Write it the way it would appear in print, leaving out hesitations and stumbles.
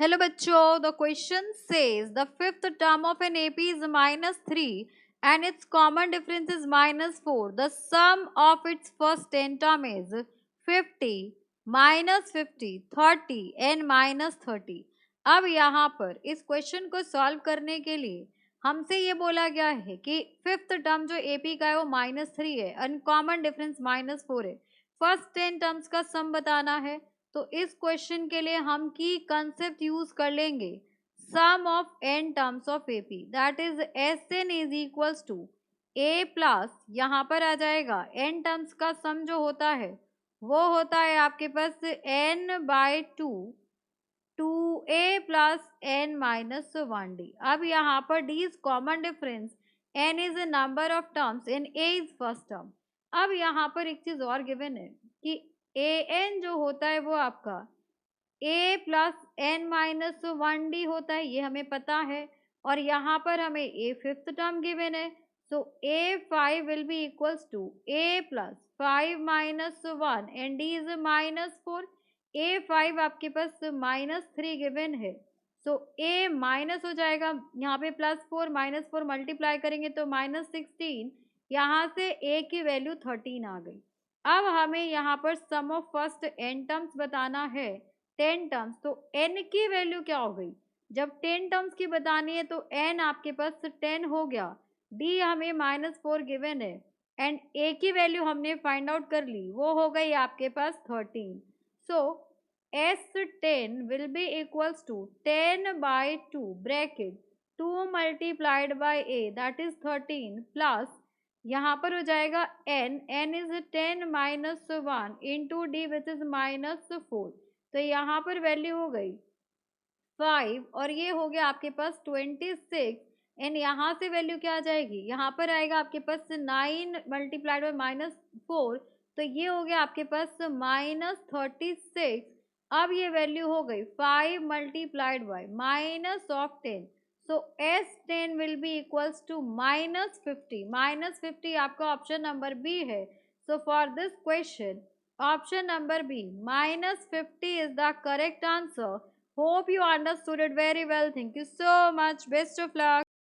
Hello बच्चों, the question says the fifth term of an AP is -3 and its common difference is -4. The sum of its first 10 term is 50, -50, 30 and -30. अब यहाँ पर इस question को solve करने के लिए हमसे ये बोला गया है कि फिफ्थ टर्म जो एपी का है वो -3 है, अनकॉमन डिफरेंस -4 है, फर्स्ट 10 टर्म्स का सम बताना है। तो इस क्वेश्चन के लिए हम की कंसेप्ट यूज कर लेंगे sum of n terms of AP, that is S n is equals to a plus, यहाँ पर आ जाएगा एन टर्म्स का सम जो होता है वो होता है आपके पास n by two a plus n minus 1d। अब यहाँ पर d is common difference, n is a number of terms and a is first term. अब यहाँ पर एक चीज और गिवन है कि ए एन जो होता है वो आपका a plus n minus 1d होता है, ये हमें पता है। और यहाँ पर हमें a फिफ्थ टर्म गिवन है, so a5 will be equals to a plus 5 minus 1 and d is -4। a5 आपके पास -3 गिवन है, सो a माइनस हो जाएगा, यहाँ पे +4 -4 मल्टीप्लाई करेंगे तो -16, यहाँ से a की वैल्यू 13 आ गई। अब हमें यहाँ पर सम ऑफ फर्स्ट n टर्म्स बताना है 10 टर्म्स, तो n की वैल्यू क्या हो गई, जब 10 टर्म्स की बतानी है तो n आपके पास 10 हो गया, d हमें -4 गिवन है एंड a की वैल्यू हमने फाइंड आउट कर ली, वो हो गई आपके पास 13। सो S10 will be equals to 10 by 2 bracket 2 multiplied by a that is 13 plus यहाँ पर हो जाएगा n is 10 minus 1 into d which is -4, तो यहाँ पर वैल्यू हो गई 5 और ये हो गया आपके पास 26 एंड यहाँ से वैल्यू क्या आ जाएगी, यहाँ पर आएगा आपके पास 9 मल्टीप्लाइड बाई -4, तो ये हो गया आपके पास -36। अब ये वैल्यू हो गई 5 multiplied by -10, so S10 will be equals to -50। -50 आपका ऑप्शन नंबर बी है, so for this question option number B, -50 is the correct answer. Hope you understood it very well. Thank you so much. Best of luck.